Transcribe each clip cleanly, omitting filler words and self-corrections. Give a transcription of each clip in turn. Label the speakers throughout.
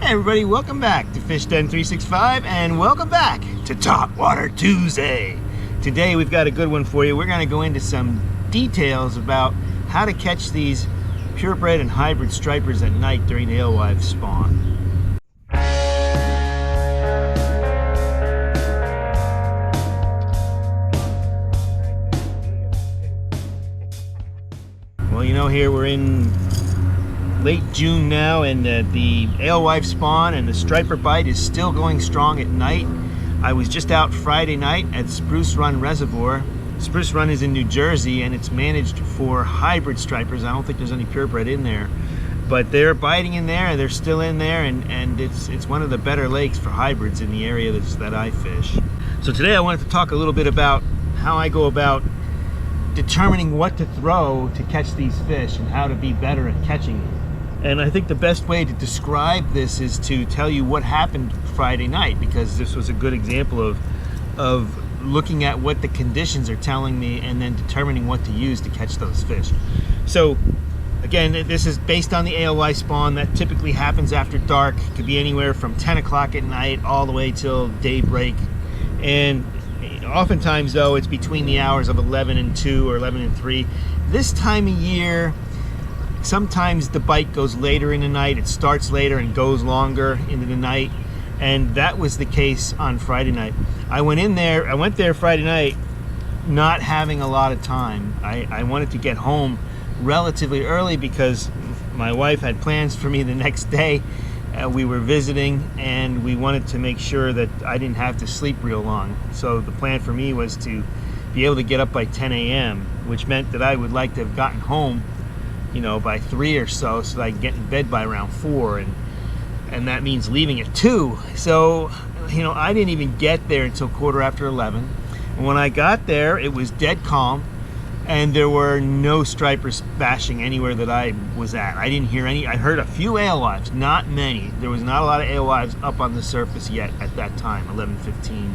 Speaker 1: Hey everybody, welcome back to Fish Den 365 and welcome back to Top Water Tuesday. Today we've got a good one for you. We're going to go into some details about how to catch these purebred and hybrid stripers at night during the alewife spawn. Well, you know, here we're in late June now, and the alewife spawn and the striper bite is still going strong at night. I was just out Friday night at Spruce Run Reservoir. Spruce Run is in New Jersey and it's managed for hybrid stripers. I don't think there's any purebred in there, but they're biting in there and they're still in there, and it's one of the better lakes for hybrids in the area that I fish. So today I wanted to talk a little bit about how I go about determining what to throw to catch these fish and how to be better at catching them. And I think the best way to describe this is to tell you what happened Friday night, because this was a good example of looking at what the conditions are telling me and then determining what to use to catch those fish. So again, this is based on the alewife spawn that typically happens after dark. It could be anywhere from 10 o'clock at night all the way till daybreak. And oftentimes though, it's between the hours of 11 and 2 or 11 and 3. This time of year, sometimes the bite goes later in the night. It starts later and goes longer into the night, and that was the case on Friday night. I went there Friday night not having a lot of time. I wanted to get home relatively early because my wife had plans for me the next day. We were visiting and we wanted to make sure that I didn't have to sleep real long. So the plan for me was to be able to get up by 10 a.m., which meant that I would like to have gotten home, you know, by 3 or so that I can get in bed by around 4, and that means leaving at 2. So, you know, I didn't even get there until 11:15. And when I got there, it was dead calm, and there were no stripers bashing anywhere that I was at. I didn't hear any. I heard a few alewives, not many. There was not a lot of alewives up on the surface yet at that time, 11:15.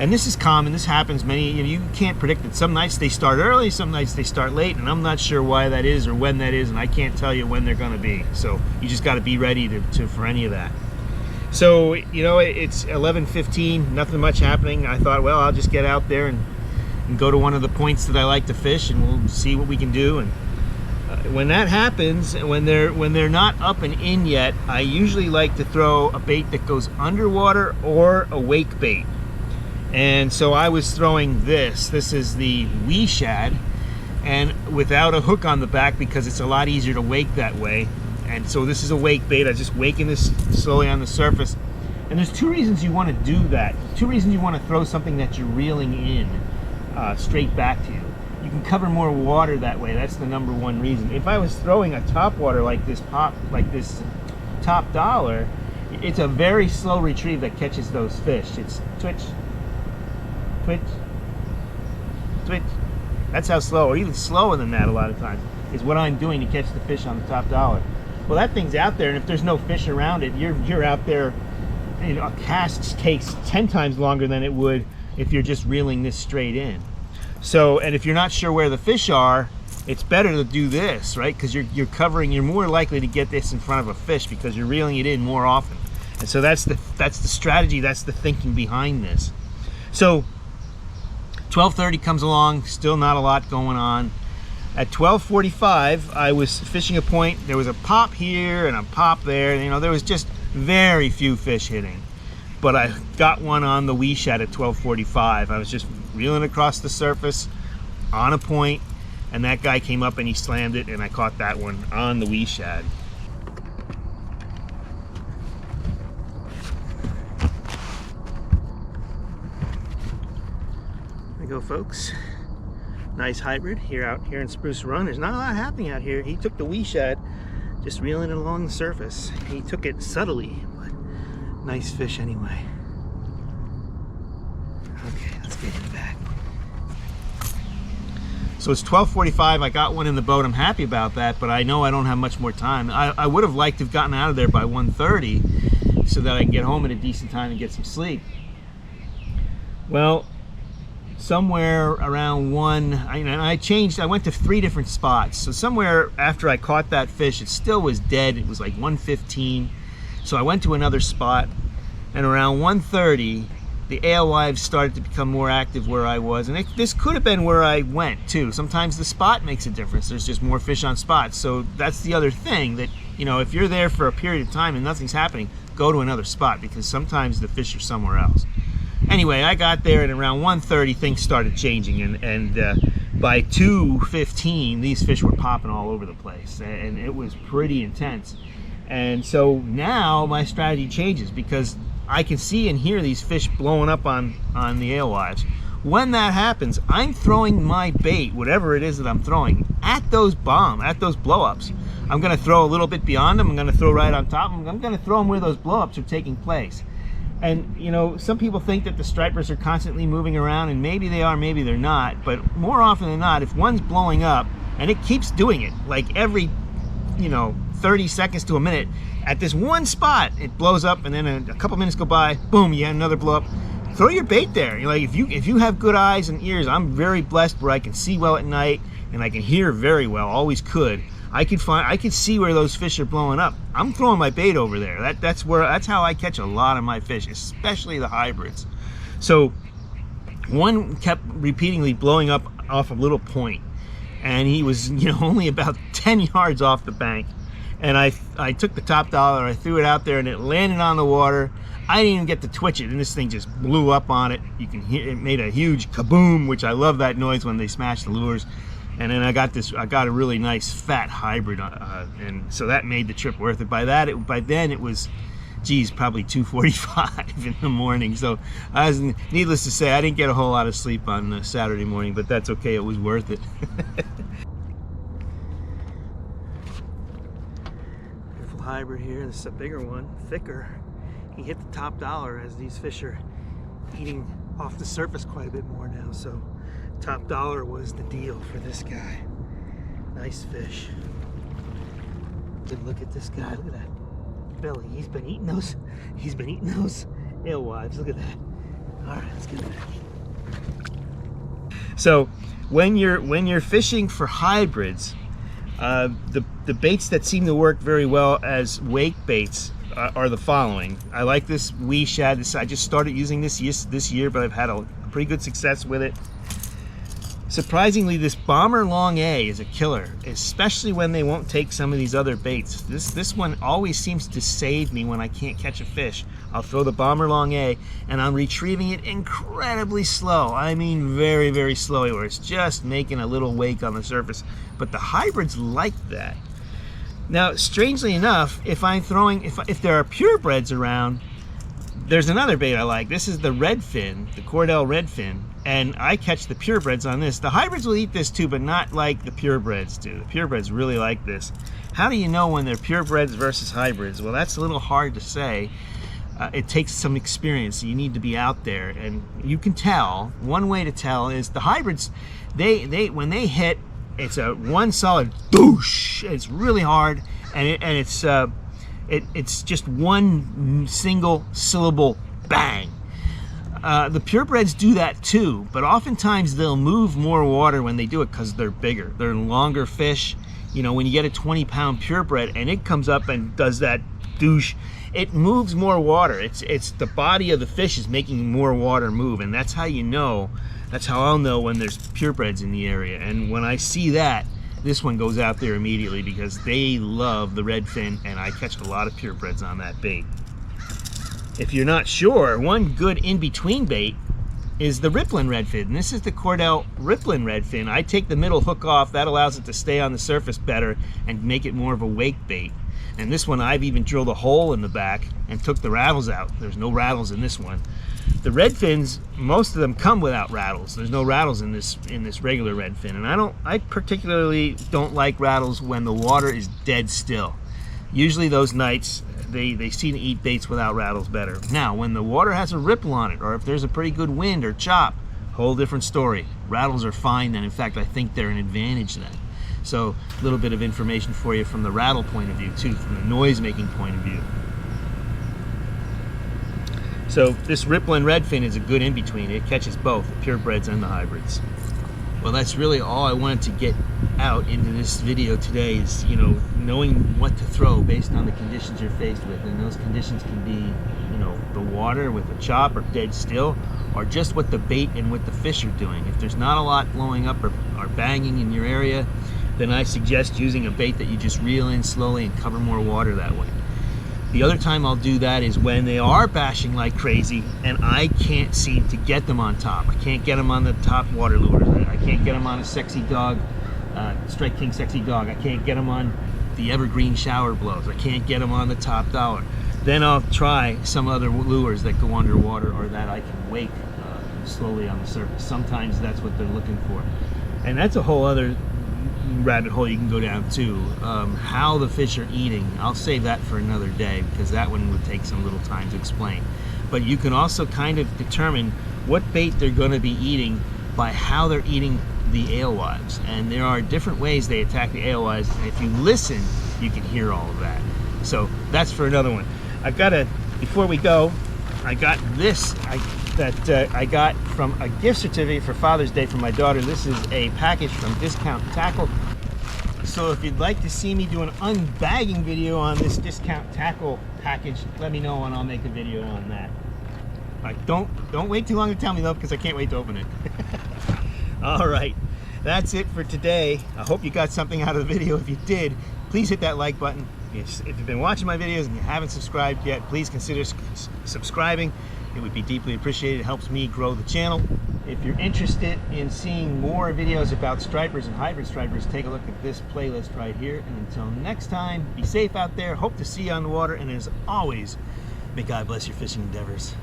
Speaker 1: And this is common. This happens you can't predict it. Some nights they start early, some nights they start late, and I'm not sure why that is or when that is, and I can't tell you when they're going to be. So you just got to be ready for any of that. So, you know, it's 11:15, nothing much happening. I thought, well, I'll just get out there and go to one of the points that I like to fish, and we'll see what we can do. And when that happens, when they're not up and in yet, I usually like to throw a bait that goes underwater or a wake bait. And so I was throwing this. This is the wee shad, and without a hook on the back because it's a lot easier to wake that way. And so this is a wake bait. I just waking this slowly on the surface. And there's two reasons you want to do that. Two reasons you want to throw something that you're reeling in straight back to you. You can cover more water that way. That's the number one reason. If I was throwing a top water like this top dollar, it's a very slow retrieve that catches those fish. It's twitch, twitch, twitch. That's how slow, or even slower than that a lot of times, is what I'm doing to catch the fish on the top dollar. Well, that thing's out there, and if there's no fish around it, you're out there. You know, a cast takes 10 times longer than it would if you're just reeling this straight in. So, and if you're not sure where the fish are, it's better to do this, right? Because you're more likely to get this in front of a fish because you're reeling it in more often. And so that's the strategy, that's the thinking behind this. So 12:30 comes along, still not a lot going on. At 12:45, I was fishing a point. There was a pop here and a pop there. You know, there was just very few fish hitting. But I got one on the wee shad at 12:45. I was just reeling across the surface on a point, and that guy came up and he slammed it, and I caught that one on the wee shad. There you go, folks. Nice hybrid out here in Spruce Run. There's not a lot happening out here. He took the wee shad, just reeling it along the surface. He took it subtly, but nice fish anyway. Okay, let's get him back. So it's 12:45. I got one in the boat. I'm happy about that, but I know I don't have much more time. I would have liked to have gotten out of there by 1:30 so that I can get home at a decent time and get some sleep. Well, somewhere around 1, I went to 3 different spots. So somewhere after I caught that fish, it still was dead. It was like 1:15. So I went to another spot, and around 1:30, the alewives started to become more active where I was. And this could have been where I went too. Sometimes the spot makes a difference. There's just more fish on spots. So that's the other thing, that, you know, if you're there for a period of time and nothing's happening, go to another spot, because sometimes the fish are somewhere else. Anyway, I got there, and around 1:30 things started changing, and by 2:15 these fish were popping all over the place, and it was pretty intense. And so now my strategy changes, because I can see and hear these fish blowing up on the alewives. When that happens, I'm throwing my bait, whatever it is that I'm throwing, at those blow-ups. I'm going to throw a little bit beyond them. I'm going to throw right on top of them. I'm going to throw them where those blow-ups are taking place. And, you know, some people think that the stripers are constantly moving around, and maybe they are, maybe they're not. But more often than not, if one's blowing up, and it keeps doing it, like every, you know, 30 seconds to a minute, at this one spot, it blows up, and then a couple minutes go by, boom, you have another blow up. Throw your bait there. You're like, if you have good eyes and ears, I'm very blessed where I can see well at night, and I can hear very well, always could. I could see where those fish are blowing up. I'm throwing my bait over there. That's how I catch a lot of my fish, especially the hybrids. So one kept repeatedly blowing up off a little point, and he was, you know, only about 10 yards off the bank. And I took the top dollar, I threw it out there, and it landed on the water. I didn't even get to twitch it, and this thing just blew up on it. You can hear it made a huge kaboom, which I love that noise when they smash the lures. And then I got a really nice fat hybrid, and so that made the trip worth it. By then it was, geez, probably 2:45 in the morning. So needless to say, I didn't get a whole lot of sleep on Saturday morning, but that's okay. It was worth it. Beautiful hybrid here. This is a bigger one, thicker. He hit the top dollar, as these fish are eating off the surface quite a bit more now. So top dollar was the deal for this guy. Nice fish. Good look at this guy. Look at that belly. He's been eating those alewives. Look at that. All right, let's get back. So when you're fishing for hybrids, the baits that seem to work very well as wake baits are the following. I like this wee shad. I just started using this year, but I've had a pretty good success with it. Surprisingly, this Bomber Long A is a killer, especially when they won't take some of these other baits. This one always seems to save me when I can't catch a fish. I'll throw the Bomber Long A, and I'm retrieving it incredibly slow. I mean very, very slow, where it's just making a little wake on the surface. But the hybrids like that. Now, strangely enough, if there are purebreds around, there's another bait I like. This is the redfin, the Cordell redfin, and I catch the purebreds on this. The hybrids will eat this too, but not like the purebreds do. The purebreds really like this. How do you know when they're purebreds versus hybrids? Well, that's a little hard to say. It takes some experience. You need to be out there, and you can tell. One way to tell is the hybrids, when they hit, it's a one solid doosh. It's really hard, and it's just one single syllable bang. The purebreds do that too, but oftentimes they'll move more water when they do it because they're bigger. They're longer fish. You know, when you get a 20-pound purebred and it comes up and does that douche, it moves more water. It's the body of the fish is making more water move, and that's how you know. That's how I'll know when there's purebreds in the area. And when I see that, this one goes out there immediately, because they love the redfin, and I catch a lot of purebreds on that bait. If you're not sure, one good in-between bait is the Rippling redfin. And this is the Cordell Rippling redfin. I take the middle hook off. That allows it to stay on the surface better and make it more of a wake bait. And this one, I've even drilled a hole in the back and took the rattles out. There's no rattles in this one. The redfins, most of them come without rattles. There's no rattles in this regular redfin, and I particularly don't like rattles when the water is dead still. Usually those nights they seem to eat baits without rattles better. Now, when the water has a ripple on it, or if there's a pretty good wind or chop, whole different story. Rattles are fine then. In fact, I think they're an advantage then. So a little bit of information for you from the rattle point of view too, from the noise making point of view. So this Rippling redfin is a good in-between. It catches both, the purebreds and the hybrids. Well, that's really all I wanted to get out into this video today is, you know, knowing what to throw based on the conditions you're faced with. And those conditions can be, you know, the water with a chop or dead still, or just what the bait and what the fish are doing. If there's not a lot blowing up or banging in your area, then I suggest using a bait that you just reel in slowly and cover more water that way. The other time I'll do that is when they are bashing like crazy and I can't seem to get them on top. I can't get them on the top water lures. I can't get them on a Sexy Dog, Strike King Sexy Dog. I can't get them on the Evergreen Shower Blows. I can't get them on the Top Dollar. Then I'll try some other lures that go underwater or that I can wake slowly on the surface. Sometimes that's what they're looking for. And that's a whole other rabbit hole you can go down too. How the fish are eating, I'll save that for another day because that one would take some little time to explain. But you can also kind of determine what bait they're going to be eating by how they're eating the alewives. And there are different ways they attack the alewives, and if you listen, you can hear all of that. So that's for another one. Before we go, I got this that I got from a gift certificate for Father's Day for my daughter. This is a package from Discount Tackle. So if you'd like to see me do an unbagging video on this Discount Tackle package, let me know and I'll make a video on that. Don't wait too long to tell me though, because I can't wait to open it. All right, that's it for today. I hope you got something out of the video. If you did, please hit that like button. If you've been watching my videos and you haven't subscribed yet, please consider subscribing. It would be deeply appreciated. It helps me grow the channel. If you're interested in seeing more videos about stripers and hybrid stripers, take a look at this playlist right here. And until next time, be safe out there. Hope to see you on the water. And as always, may God bless your fishing endeavors.